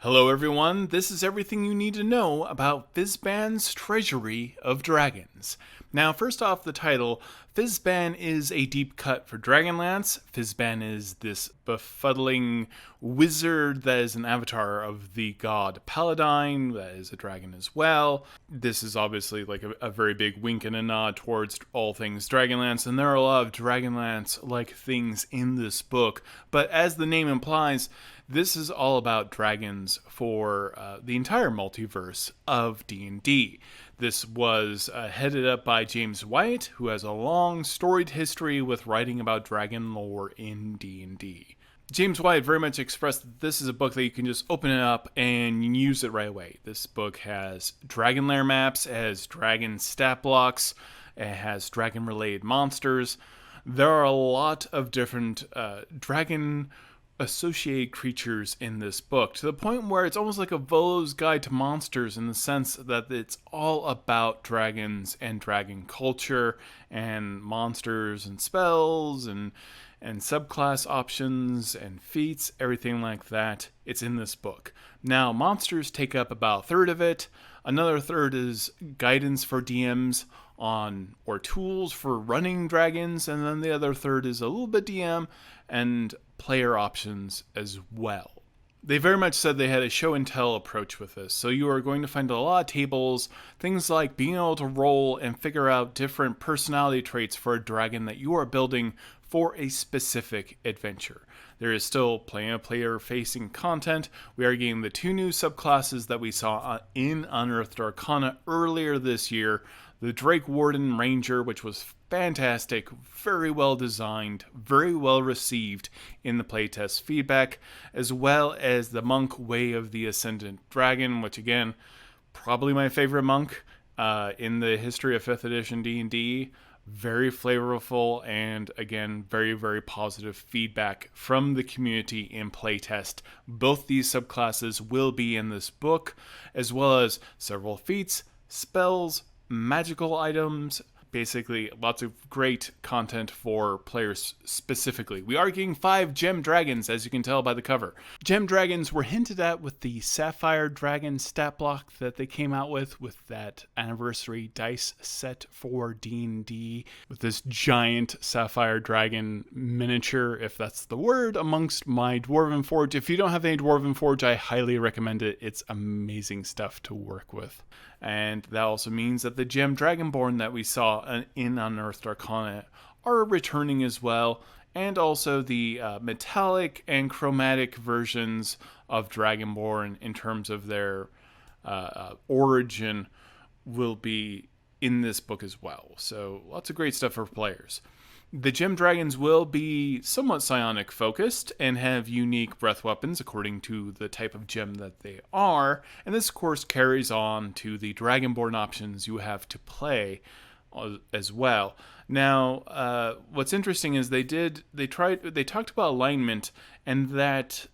Hello everyone, this is everything you need to know about Fizban's Treasury of Dragons. Now, first off, the title. Fizban is a deep cut for Dragonlance. Fizban is this befuddling wizard that is an avatar of the god Paladine, that is a dragon as well. This is obviously like a very big wink and a nod towards all things Dragonlance, and there are a lot of Dragonlance-like things in this book, but as the name implies, this is all about dragons for the entire multiverse of D&D. This was headed up by James White, who has a long storied history with writing about dragon lore in D&D. James White very much expressed that this is a book that you can just open it up and use it right away. This book has dragon lair maps, it has dragon stat blocks, it has dragon-related monsters. There are a lot of different dragon associated creatures in this book, to the point where it's almost like a Volo's Guide to Monsters, in the sense that it's all about dragons and dragon culture and monsters and spells and subclass options and feats, everything like that. It's in this book. Now, monsters take up about a third of it. Another third is guidance for DMs on or tools for running dragons, and then the other third is a little bit DM and player options as well. They very much said they had a show and tell approach with this, so you are going to find a lot of tables, things like being able to roll and figure out different personality traits for a dragon that you are building for a specific adventure. There is still plenty of player-facing content. We are getting the 2 new subclasses that we saw in Unearthed Arcana earlier this year. The Drake Warden Ranger, which was fantastic, very well designed, very well received in the playtest feedback, as well as the Monk Way of the Ascendant Dragon, which again, probably my favorite monk in the history of 5th edition D&D. Very flavorful, and again, very, very positive feedback from the community in playtest. Both these subclasses will be in this book, as well as several feats, spells, magical items, basically lots of great content for players specifically. We are getting 5 gem dragons, as you can tell by the cover. Gem dragons were hinted at with the Sapphire Dragon stat block that they came out with that anniversary dice set for D&D, with this giant Sapphire Dragon miniature, if that's the word, amongst my Dwarven Forge. If you don't have any Dwarven Forge, I highly recommend it. It's amazing stuff to work with. And that also means that the Gem Dragonborn that we saw in Unearthed Arcana are returning as well, and also the metallic and chromatic versions of Dragonborn in terms of their origin will be in this book as well. So lots of great stuff for players. The Gem Dragons will be somewhat psionic focused and have unique breath weapons according to the type of gem that they are, and this of course carries on to the Dragonborn options you have to play as well. Now, what's interesting is they talked about alignment, and that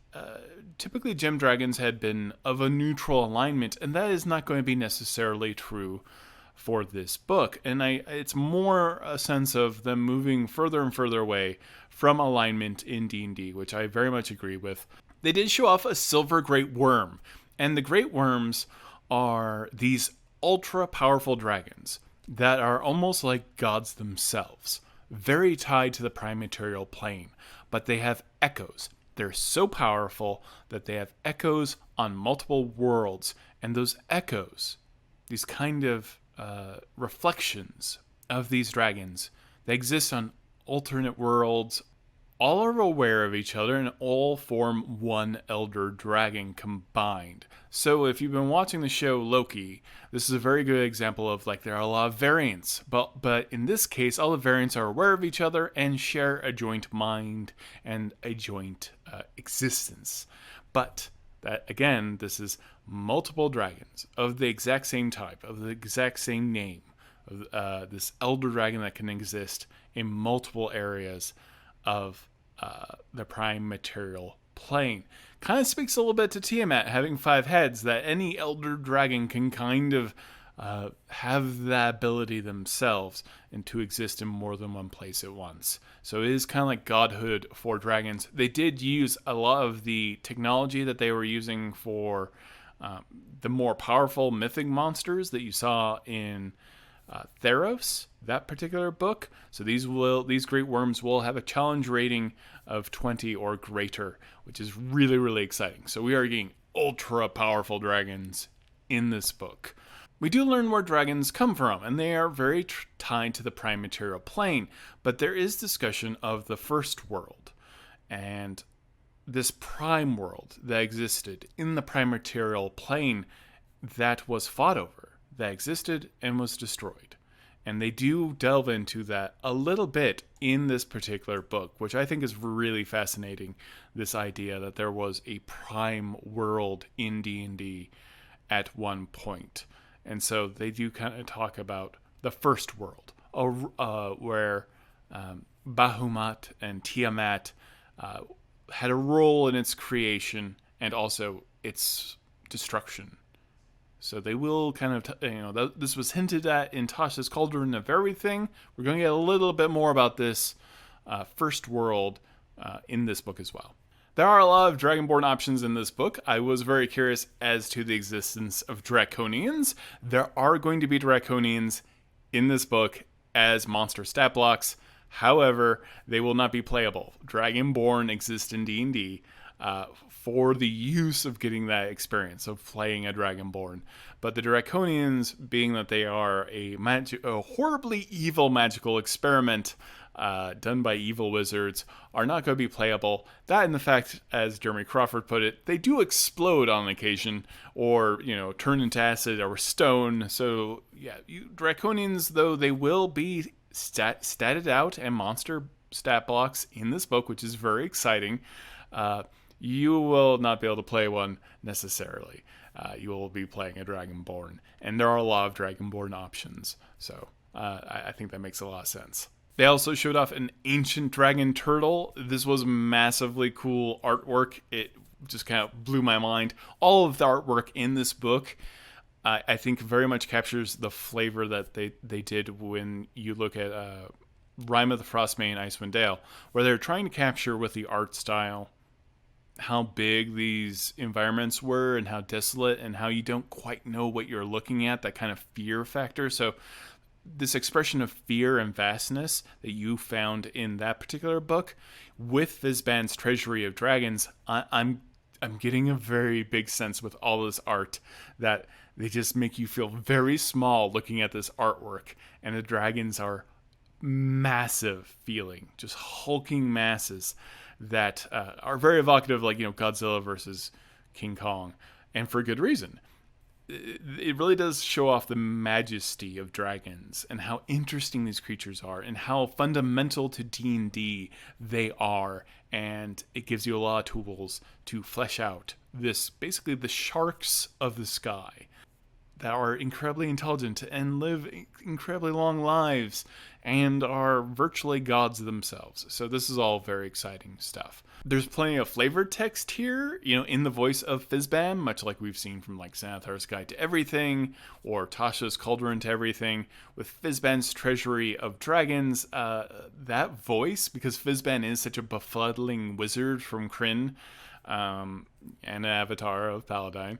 typically Gem Dragons had been of a neutral alignment, and that is not going to be necessarily true for this book, and it's more a sense of them moving further and further away from alignment in D&D, which I very much agree with. They did show off a silver great worm, and the great worms are these ultra powerful dragons that are almost like gods themselves, very tied to the prime material plane, but they have echoes. They're so powerful that they have echoes on multiple worlds, and those echoes, these kind of reflections of these dragons, they exist on alternate worlds. All are aware of each other and all form one elder dragon combined. So if you've been watching the show Loki, this is a very good example of like there are a lot of variants, but in this case all the variants are aware of each other and share a joint mind and a joint existence. But that again, this is multiple dragons of the exact same type, of the exact same name, of this elder dragon that can exist in multiple areas of the prime material plane. Kind of speaks a little bit to Tiamat having 5 heads, that any elder dragon can kind of have that ability themselves and to exist in more than one place at once. So it is kind of like godhood for dragons. They did use a lot of the technology that they were using for the more powerful mythic monsters that you saw in Theros, that particular book. So these great worms will have a challenge rating of 20 or greater, which is really, really exciting. So we are getting ultra powerful dragons in this book. We do learn where dragons come from, and they are very tied to the prime material plane, but there is discussion of the first world, and this prime world that existed in the prime material plane that was fought over, that existed and was destroyed. And they do delve into that a little bit in this particular book, which I think is really fascinating, this idea that there was a prime world in D&D at one point. And so they do kind of talk about the first world, where Bahamut and Tiamat had a role in its creation and also its destruction. So they will kind of, this was hinted at in Tasha's Cauldron of Everything. We're going to get a little bit more about this first world in this book as well. There are a lot of Dragonborn options in this book. I was very curious as to the existence of Draconians. There are going to be Draconians in this book as monster stat blocks. However, they will not be playable. Dragonborn exist in D&D for the use of getting that experience of playing a Dragonborn. But the Draconians, being that they are a horribly evil magical experiment done by evil wizards, are not going to be playable. That and the fact, as Jeremy Crawford put it, they do explode on occasion or, turn into acid or stone. So, yeah, Draconians, though, they will be statted out and monster stat blocks in this book, which is very exciting. You will not be able to play one necessarily. You will be playing a Dragonborn, and there are a lot of Dragonborn options. So I think that makes a lot of sense. They also showed off an ancient dragon turtle. This was massively cool artwork. It just kind of blew my mind. All of the artwork in this book, I think, very much captures the flavor that they did when you look at Rime of the Frostmane, Icewind Dale, where they're trying to capture with the art style how big these environments were and how desolate and how you don't quite know what you're looking at, that kind of fear factor. So this expression of fear and vastness that you found in that particular book with Fizban's Treasury of Dragons, I'm getting a very big sense with all this art that they just make you feel very small looking at this artwork, and the dragons are massive feeling, just hulking masses that are very evocative, like Godzilla versus King Kong, and for good reason. It really does show off the majesty of dragons and how interesting these creatures are and how fundamental to D&D they are, and it gives you a lot of tools to flesh out this, basically the sharks of the sky that are incredibly intelligent and live incredibly long lives and are virtually gods themselves. So this is all very exciting stuff. There's plenty of flavored text here, in the voice of Fizban, much like we've seen from like Xanathar's Guide to Everything or Tasha's Cauldron to Everything. With Fizban's Treasury of Dragons, that voice, because Fizban is such a befuddling wizard from Kryn, and an avatar of Paladine,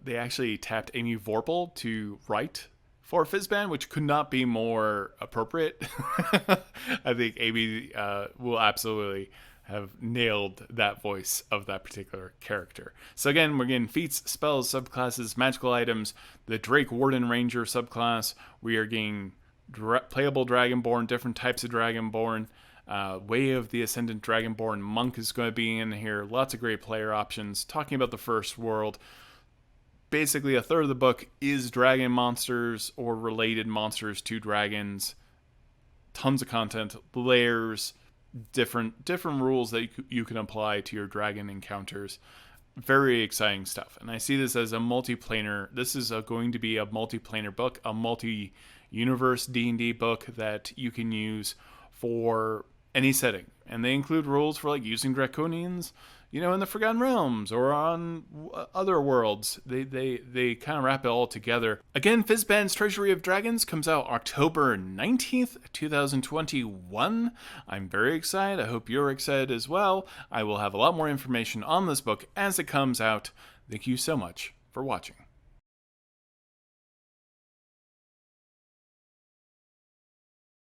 they actually tapped Amy Vorpal to write for Fizban, which could not be more appropriate. I think Amy will absolutely have nailed that voice of that particular character. So again, we're getting feats, spells, subclasses, magical items, the Drake Warden Ranger subclass. We are getting playable Dragonborn, different types of Dragonborn. Way of the Ascendant Dragonborn Monk is going to be in here. Lots of great player options. Talking about the first world. Basically, a third of the book is dragon monsters or related monsters to dragons. Tons of content, lairs, different rules that you can apply to your dragon encounters. Very exciting stuff. And I see this as a multiplanar. This is going to be a multiplanar book, a multi-universe D&D book that you can use for any setting. And they include rules for like using Draconians, in the Forgotten Realms or on other worlds. They kind of wrap it all together. Again, Fizban's Treasury of Dragons comes out October 19th, 2021. I'm very excited. I hope you're excited as well. I will have a lot more information on this book as it comes out. Thank you so much for watching.